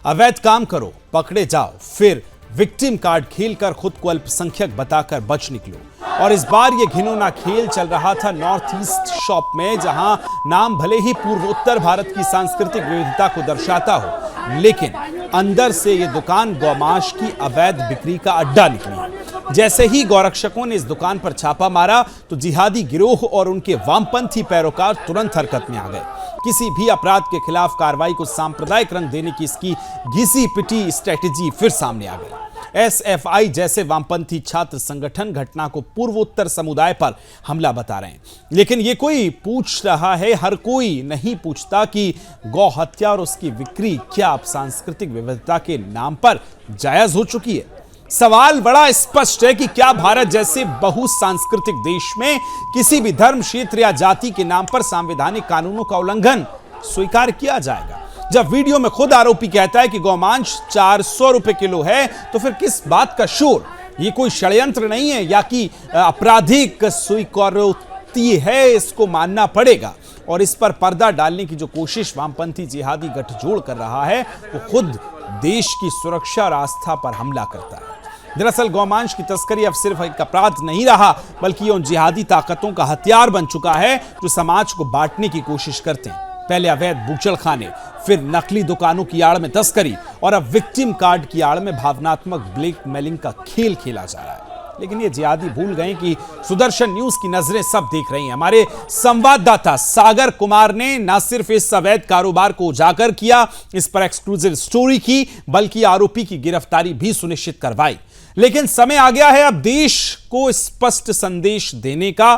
अवैध काम करो, पकड़े जाओ, फिर विक्टिम कार्ड खेलकर खुद को अल्पसंख्यक बताकर बच निकलो। और इस बार ये घिनौना खेल चल रहा था नॉर्थ ईस्ट शॉप में, जहां नाम भले ही पूर्वोत्तर भारत की सांस्कृतिक विविधता को दर्शाता हो, लेकिन अंदर से ये दुकान गौमांस की अवैध बिक्री का अड्डा निकली। जैसे ही गौरक्षकों ने इस दुकान पर छापा मारा तो जिहादी गिरोह और उनके वामपंथी पैरोकार तुरंत हरकत में आ गए। किसी भी अपराध के खिलाफ कार्रवाई को सांप्रदायिक रंग देने की इसकी घिसी पिटी स्ट्रेटेजी फिर सामने आ गई। एसएफआई जैसे वामपंथी छात्र संगठन घटना को पूर्वोत्तर समुदाय पर हमला बता रहे हैं, लेकिन ये कोई पूछ रहा है, हर कोई नहीं पूछता कि गौ हत्या और उसकी बिक्री क्या अब सांस्कृतिक विविधता के नाम पर जायज हो चुकी है। सवाल बड़ा स्पष्ट है कि क्या भारत जैसे बहुसांस्कृतिक देश में किसी भी धर्म, क्षेत्र या जाति के नाम पर संवैधानिक कानूनों का उल्लंघन स्वीकार किया जाएगा? जब वीडियो में खुद आरोपी कहता है कि गौमांस 400 रुपए किलो है, तो फिर किस बात का शोर? ये कोई षड्यंत्र नहीं है या कि आपराधिक स्वीकारोक्ति है, इसको मानना पड़ेगा। और इस पर पर्दा डालने की जो कोशिश वामपंथी जिहादी गठजोड़ कर रहा है, वो खुद देश की सुरक्षा और आस्था पर हमला करता है। दरअसल गौमांस की तस्करी अब सिर्फ एक अपराध नहीं रहा, बल्कि उन जिहादी ताकतों का हथियार बन चुका है जो समाज को बांटने की कोशिश करते हैं। पहले अवैध बूचड़खाने, फिर नकली दुकानों की आड़ में तस्करी, और अब विक्टिम कार्ड की आड़ में भावनात्मक ब्लैकमेलिंग का खेल खेला जा रहा है। लेकिन ये जिहादी भूल गए कि सुदर्शन न्यूज की नजरें सब देख रही हैं। हमारे संवाददाता सागर कुमार ने न सिर्फ इस अवैध कारोबार को उजागर किया, इस पर एक्सक्लूसिव स्टोरी की, बल्कि आरोपी की गिरफ्तारी भी सुनिश्चित करवाई। लेकिन समय आ गया है अब देश को स्पष्ट संदेश देने का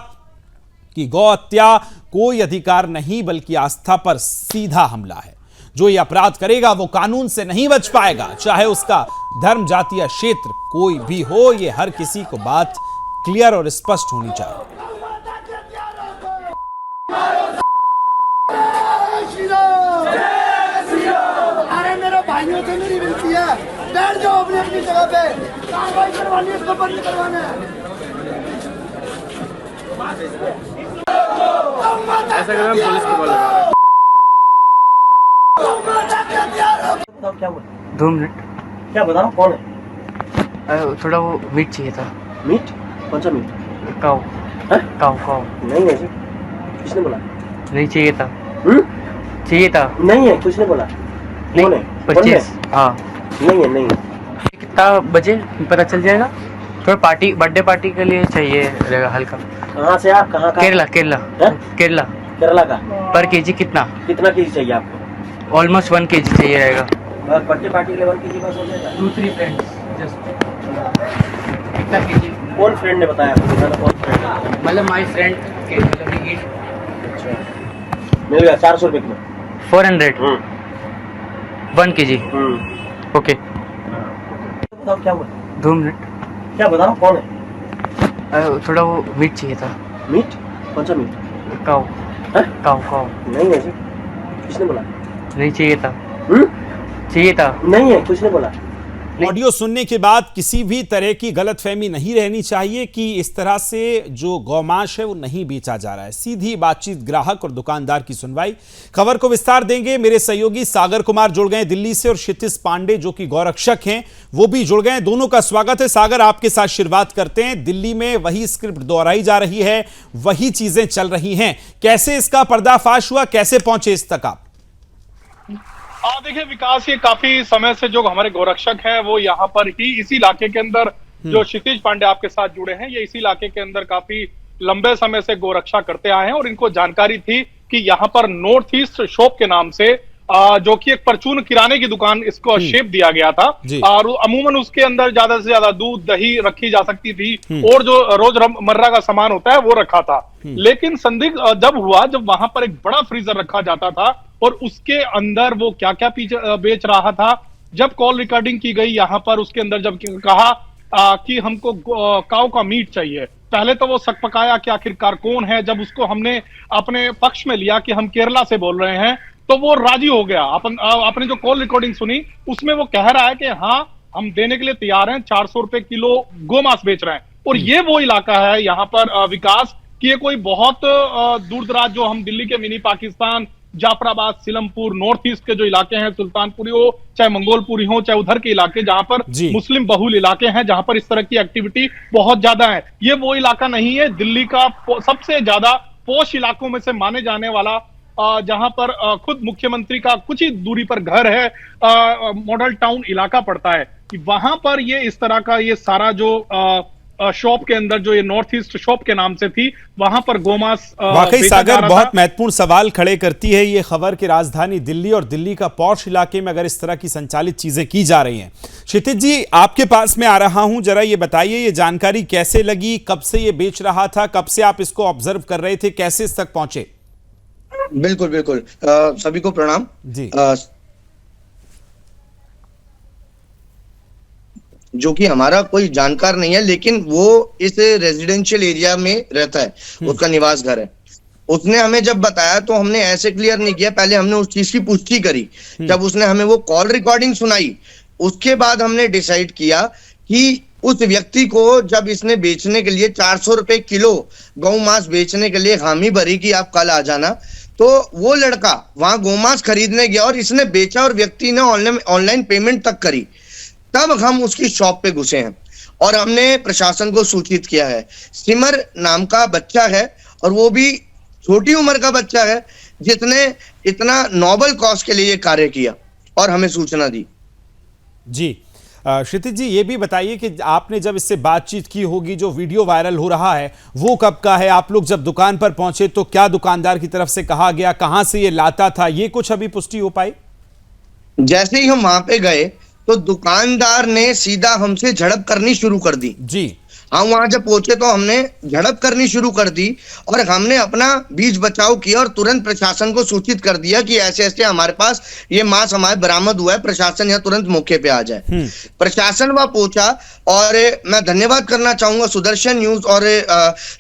कि गौ हत्या कोई अधिकार नहीं, बल्कि आस्था पर सीधा हमला है। जो ये अपराध करेगा वो कानून से नहीं बच पाएगा, चाहे उसका धर्म, जाति या क्षेत्र कोई भी हो। ये हर किसी को बात क्लियर और स्पष्ट होनी चाहिए। अरे मेरे भाइयों से मेरी विनती है, बैठ जाओ अपनी अपनी जगह पे, कार्रवाई करवानी है, इसको बंद करवाना है। ऐसा कर पुलिस को बोल रहा। 2 मिनट। क्या बता रहा हूँ, कौन है? थोड़ा वो मीट चाहिए था। मीट? कौन सा मीट? काऊ। है? काऊ। नहीं है जी, किसने बोला? नहीं चाहिए था। चाहिए था। नहीं है, किसने बोला? कौन है? 25। हाँ। नहीं है, नहीं है। कितना बजे पता चल जाएगा? थोड़ा पार्टी, बर्थडे पार्टी के लिए चाहिए रहेगा हल्का। कहाँ से आप? कहाँ का? केरला। केरला का। पर केजी कितना केजी चाहिए आपको? ऑलमोस्ट 1 केजी चाहिए रहेगा। बर्थडे पार्टी के लिए 1 केजी बस हो जाएगा? 2-3 फ्रेंड्स जस्ट। कितना केजी? कौन फ्रेंड ने बताया आपको? कौन फ्रेंड? मतलब माय फ्रेंड के मतलब ये मिल गया 400 रुपए किलो। 400। 1 केजी। ओके। बताओ क्या हुआ? 2 मिनट। क्या बता रहा हूँ, कौन है? थोड़ा वो मीट चाहिए था। मीट? कौन सा मीट? काऊ। है? काऊ। नहीं है जी, किसने बोला? नहीं चाहिए था। चाहिए था। नहीं है, किसने बोला? ऑडियो सुनने के बाद किसी भी तरह की गलतफहमी नहीं रहनी चाहिए कि इस तरह से जो गौमांस है वो नहीं बेचा जा रहा है। सीधी बातचीत, ग्राहक और दुकानदार की सुनवाई। खबर को विस्तार देंगे मेरे सहयोगी सागर कुमार जुड़ गए दिल्ली से, और क्षितिज पांडे जो कि गौरक्षक हैं वो भी जुड़ गए। दोनों का स्वागत है। सागर, आपके साथ शुरुआत करते हैं। दिल्ली में वही स्क्रिप्ट दोहराई जा रही है, वही चीजें चल रही हैं, कैसे इसका पर्दाफाश हुआ, कैसे पहुंचे इस तक आप? देखिए विकास, ये काफी समय से जो हमारे गोरक्षक हैं वो यहाँ पर ही इसी इलाके के अंदर, जो क्षितिज पांडे आपके साथ जुड़े हैं, ये इसी इलाके के अंदर काफी लंबे समय से गोरक्षा करते आए हैं। और इनको जानकारी थी कि यहाँ पर नॉर्थ ईस्ट शॉप के नाम से जो कि एक परचून किराने की दुकान, इसको शेप दिया गया था, और अमूमन उसके अंदर ज्यादा से ज्यादा दूध, दही रखी जा सकती थी, और जो रोजमर्रा का सामान होता है वो रखा था। लेकिन संदिग्ध जब हुआ, जब वहां पर एक बड़ा फ्रीजर रखा जाता था और उसके अंदर वो क्या क्या बेच रहा था, जब कॉल रिकॉर्डिंग की गई यहाँ पर, उसके अंदर जब कहा कि हमको काऊ का मीट चाहिए, पहले तो वो सकपकाया कि आखिरकार कौन है। जब उसको हमने अपने पक्ष में लिया कि हम केरला से बोल रहे हैं, तो वो राजी हो गया। आपने जो कॉल रिकॉर्डिंग सुनी उसमें वो कह रहा है कि हाँ, हम देने के लिए तैयार हैं, 400 रुपए किलो गोमांस बेच रहे हैं। और ये वो इलाका है यहाँ पर विकास कि ये कोई बहुत दूर दराज, जो हम दिल्ली के mini Pakistan, Jafrabad, Seelampur, north east के जो इलाके हैं, सुल्तानपुरी हो चाहे मंगोलपुरी हो चाहे उधर के इलाके जहां पर जी। मुस्लिम बहुल इलाके हैं, जहां पर इस तरह की एक्टिविटी बहुत ज्यादा है। ये वो इलाका नहीं है, दिल्ली का सबसे ज्यादा पोश इलाकों में से माने जाने वाला, जहां पर खुद मुख्यमंत्री का कुछ ही दूरी पर घर है, मॉडल टाउन इलाका पड़ता है, कि वहां पर ये इस तरह का ये सारा जो शॉप के अंदर जो ये नॉर्थ ईस्ट शॉप के नाम से थी, वहां पर गोमांस वाकई बेचा जा सागर रहा बहुत था। महत्वपूर्ण सवाल खड़े करती है ये खबर कि राजधानी दिल्ली और दिल्ली का पॉश इलाके में अगर इस तरह की संचालित चीजें की जा रही हैं। क्षितिज जी, आपके पास में आ रहा हूं, जरा ये बताइए ये जानकारी कैसे लगी, कब से ये बेच रहा था, कब से आप इसको ऑब्जर्व कर रहे थे, कैसे इस तक पहुंचे? बिल्कुल बिल्कुल, सभी को प्रणाम जी। जो कि हमारा कोई जानकार नहीं है, लेकिन वो इस रेजिडेंशियल एरिया में रहता है, उसका निवास घर है। उसने हमें जब बताया तो हमने ऐसे क्लियर नहीं किया, पहले हमने उस चीज की पुष्टि करी। जब उसने हमें वो कॉल रिकॉर्डिंग सुनाई, उसके बाद हमने डिसाइड किया कि उस व्यक्ति को जब इसने बेचने के लिए 400 रुपए किलो गौ मांस बेचने के लिए हामी भरी कि आप कल आ जाना, तो वो लड़का वहां गौमांस खरीदने गया और इसने बेचा और व्यक्ति ने ऑनलाइन पेमेंट तक करी। तब हम उसकी शॉप पे घुसे हैं और हमने प्रशासन को सूचित किया है। सिमर नाम का बच्चा है और वो भी छोटी उम्र का बच्चा है, जिसने इतना नोबल कॉज के लिए कार्य किया और हमें सूचना दी। जी क्षितिज जी, ये भी बताइए कि आपने जब इससे बातचीत की होगी, जो वीडियो वायरल हो रहा है वो कब का है? आप लोग जब दुकान पर पहुंचे तो क्या दुकानदार की तरफ से कहा गया, कहां से ये लाता था, ये कुछ अभी पुष्टि हो पाई? जैसे ही हम वहां पे गए तो दुकानदार ने सीधा हमसे झड़प करनी शुरू कर दी। जी। हम वहां जब पहुंचे तो हमने झड़प करनी शुरू कर दी और हमने अपना बीच बचाव किया और तुरंत प्रशासन को सूचित कर दिया कि ऐसे ऐसे हमारे पास ये मांस हमारे बरामद हुआ है, प्रशासन यहाँ तुरंत मौके पे आ जाए। प्रशासन वहां पहुंचा और मैं धन्यवाद करना चाहूंगा सुदर्शन न्यूज और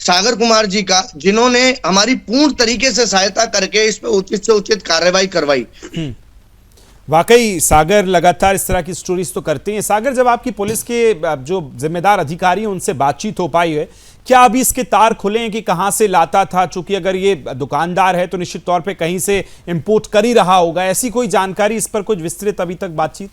सागर कुमार जी का, जिन्होंने हमारी पूर्ण तरीके से सहायता करके इस पे उचित से उचित कार्रवाई करवाई। वाकई सागर लगातार इस तरह की स्टोरीज तो करते हैं। सागर, जब आपकी पुलिस के जो जिम्मेदार अधिकारी हैं उनसे बातचीत हो पाई है, क्या अभी इसके तार खुले हैं कि कहां से लाता था? चूंकि अगर ये दुकानदार है तो निश्चित तौर पे कहीं से इंपोर्ट कर ही रहा होगा, ऐसी कोई जानकारी, इस पर कुछ विस्तृत अभी तक बातचीत?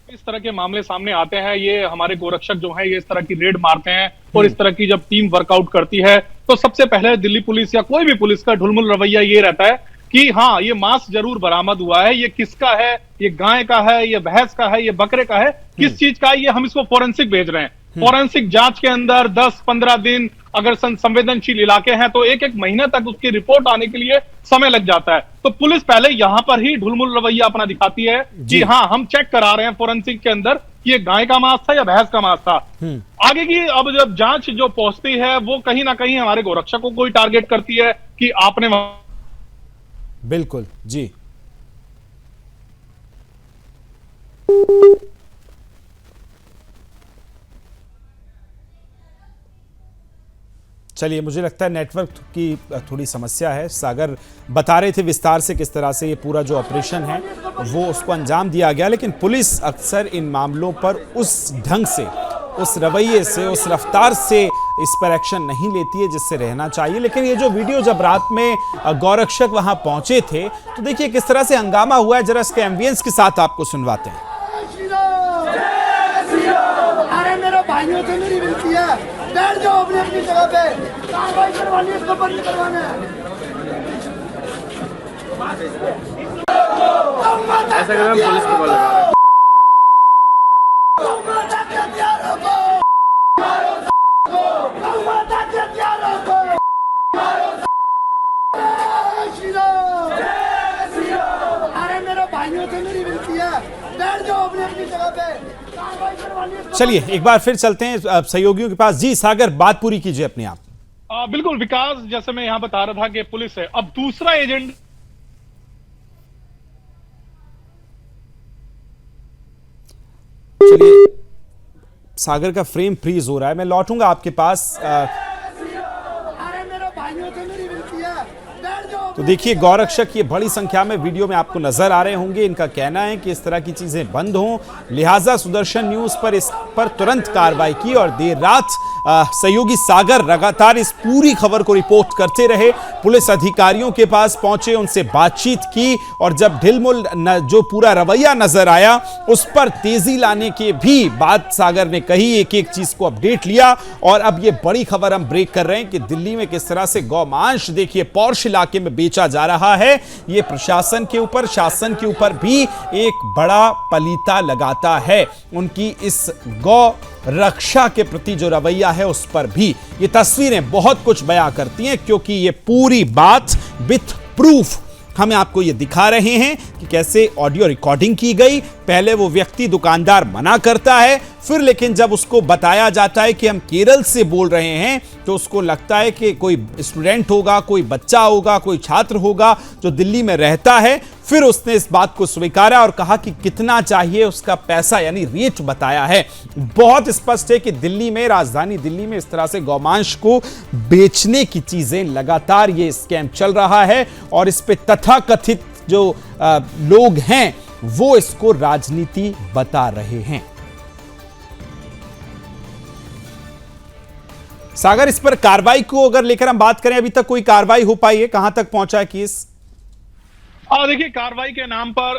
इस तरह के मामले सामने आते हैं, ये हमारे गोरक्षक जो है ये इस तरह की रेड मारते हैं और इस तरह की जब टीम वर्कआउट करती है तो सबसे पहले दिल्ली पुलिस या कोई भी पुलिस का ढुलमुल रवैया ये रहता है कि हाँ, ये मांस जरूर बरामद हुआ है, ये किसका है, ये गाय का है, ये भैंस का है, ये बकरे का है, किस चीज का है, ये हम इसको फोरेंसिक भेज रहे हैं। फोरेंसिक जांच के अंदर 10-15 दिन, अगर संवेदनशील इलाके हैं तो एक महीने तक उसकी रिपोर्ट आने के लिए समय लग जाता है। तो पुलिस पहले यहां पर ही ढुलमुल रवैया अपना दिखाती है कि हाँ, हम चेक करा रहे हैं फोरेंसिक के अंदर कि ये गाय का मांस था या भैंस का मांस था। आगे की अब जब जांच जो पहुंचती है वो कहीं ना कहीं हमारे गोरक्षकों को ही टारगेट करती है कि आपने। बिल्कुल जी। चलिए, मुझे लगता है नेटवर्क की थोड़ी समस्या है। सागर बता रहे थे विस्तार से किस तरह से ये पूरा जो ऑपरेशन है वो उसको अंजाम दिया गया, लेकिन पुलिस अक्सर इन मामलों पर उस ढंग से, उस रवैये से, उस रफ्तार से इस पर एक्शन नहीं लेती है जिससे रहना चाहिए। लेकिन ये जो वीडियो जब रात में गौरक्षक वहां पहुंचे थे तो देखिए किस तरह से हंगामा हुआ है, जरा इसके एम्बियंस के साथ आपको सुनवाते हैं। अरे मेरे भाइयों से मेरी विनती है, बैठ जाओ अपनी अपनी जगह पे, कार्रवाई करवानी है, इसको बंद करवाना है। ऐसा कर पुलिस को बोल रहा है। अरे मेरे भाइयों से मेरी विनती है, बैठ जाओ अपनी अपनी जगह पे, कार्रवाई करवानी है। चलिए एक बार फिर चलते हैं सहयोगियों के पास। जी सागर, बात पूरी कीजिए अपने आप। बिल्कुल विकास, जैसे मैं यहाँ बता रहा था कि पुलिस है, अब दूसरा एजेंट चलिए, सागर का फ्रेम फ्रीज हो रहा है, मैं लौटूंगा आपके पास। अरे मेरे भाइयों से मेरी विनती है, बैठ जाओ। तो देखिए गौरक्षक ये बड़ी संख्या में वीडियो में आपको नजर आ रहे होंगे। इनका कहना है कि इस तरह की चीजें बंद हों, लिहाजा सुदर्शन न्यूज पर इस पर तुरंत कार्रवाई की और देर रात सहयोगी सागर लगातार इस पूरी खबर को रिपोर्ट करते रहे। पुलिस अधिकारियों के पास पहुंचे, उनसे बातचीत की और जब ढिलमुल जो पूरा रवैया नजर आया उस पर तेजी लाने के भी बात सागर ने कही, एक एक चीज को अपडेट लिया। और अब ये बड़ी खबर हम ब्रेक कर रहे हैं कि दिल्ली में किस तरह से गौमांस देखिए पॉर्श इलाके में बेचा जा रहा है। ये प्रशासन के ऊपर, शासन के ऊपर भी एक बड़ा पलीता लगाता है। उनकी इस गौ रक्षा के प्रति जो रवैया है उस पर भी ये तस्वीरें बहुत कुछ बयां करती हैं, क्योंकि ये पूरी बात विथ प्रूफ हम आपको ये दिखा रहे हैं कि कैसे ऑडियो रिकॉर्डिंग की गई। पहले वो व्यक्ति दुकानदार मना करता है, फिर लेकिन जब उसको बताया जाता है कि हम केरल से बोल रहे हैं तो उसको लगता है कि कोई स्टूडेंट होगा, कोई बच्चा होगा, कोई छात्र होगा जो दिल्ली में रहता है। फिर उसने इस बात को स्वीकारा और कहा कि कितना चाहिए उसका पैसा, यानी रेट बताया है। बहुत स्पष्ट है कि दिल्ली में, राजधानी दिल्ली में इस तरह से गौमांस को बेचने की चीजें लगातार ये स्कैम चल रहा है और इस पे तथाकथित जो लोग हैं वो इसको राजनीति बता रहे हैं। सागर, इस पर कार्रवाई को अगर लेकर हम बात करें, अभी तक कोई कार्रवाई हो पाई है? कहां तक पहुंचा है केस? देखिए कार्रवाई के नाम पर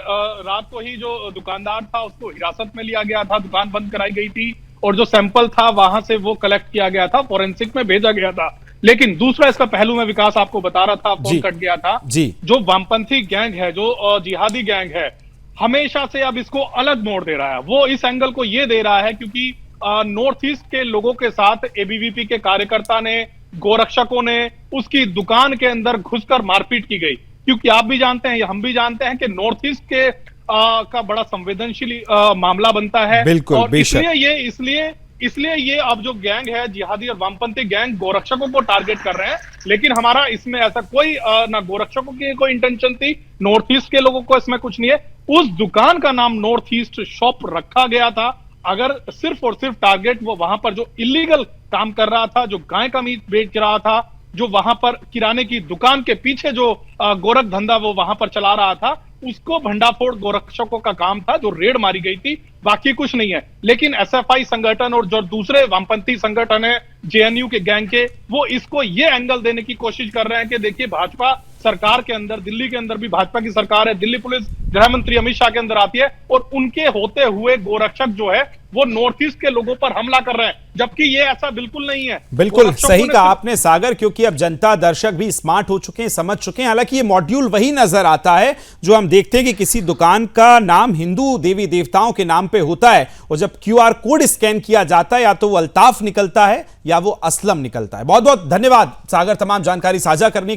रात को ही जो दुकानदार था उसको हिरासत में लिया गया था, दुकान बंद कराई गई थी और जो सैंपल था वहां से वो कलेक्ट किया गया था, फोरेंसिक में भेजा गया था। लेकिन दूसरा इसका पहलू में विकास आपको बता रहा था, फोन कट गया था जी। जो वामपंथी गैंग है, जो जिहादी गैंग है, हमेशा से अब इसको अलग मोड़ दे रहा है। वो इस एंगल को ये दे रहा है क्योंकि नॉर्थ ईस्ट के लोगों के साथ एबीवीपी के कार्यकर्ता ने, गोरक्षकों ने उसकी दुकान के अंदर घुसकर मारपीट की गई। क्योंकि आप भी जानते हैं, हम भी जानते हैं कि नॉर्थ ईस्ट के का बड़ा संवेदनशील मामला बनता है। बिल्कुल, और बेशक। इसलिए ये अब जो गैंग है, जिहादी और वामपंथी गैंग, गोरक्षकों को टारगेट कर रहे हैं। लेकिन हमारा इसमें ऐसा कोई ना गोरक्षकों की कोई इंटेंशन थी, नॉर्थ ईस्ट के लोगों को इसमें कुछ नहीं है। उस दुकान का नाम नॉर्थ ईस्ट शॉप रखा गया था। अगर सिर्फ और सिर्फ टारगेट वो वहां पर जो इलीगल काम कर रहा था, जो गाय का मीट बेच रहा था, जो वहां पर किराने की दुकान के पीछे जो गोरख धंधा वो वहां पर चला रहा था, उसको भंडाफोड़ गोरक्षकों का काम था, जो रेड मारी गई थी, बाकी कुछ नहीं है। लेकिन एसएफआई संगठन और जो दूसरे वामपंथी संगठन है जेएनयू के गैंग के, वो इसको ये एंगल देने की कोशिश कर रहे हैं कि देखिए भाजपा सरकार के अंदर, दिल्ली के अंदर भी भाजपा की सरकार है, दिल्ली पुलिस गृह मंत्री अमित शाह के अंदर आती है और उनके होते हुए गोरक्षक जो है वो नॉर्थ ईस्ट के लोगों पर हमला कर रहे हैं, जबकि ये ऐसा बिल्कुल नहीं है। बिल्कुल सही कहा आपने सागर, क्योंकि अब जनता, दर्शक भी स्मार्ट हो चुके हैं, समझ चुके हैं। हालांकि ये मॉड्यूल वही नजर आता है जो हम देखते हैं कि किसी दुकान का नाम हिंदू देवी देवताओं के नाम पे होता है और जब क्यूआर कोड स्कैन किया जाता है या तो वो अल्ताफ निकलता है या वो असलम निकलता है। बहुत बहुत धन्यवाद सागर तमाम जानकारी साझा करने के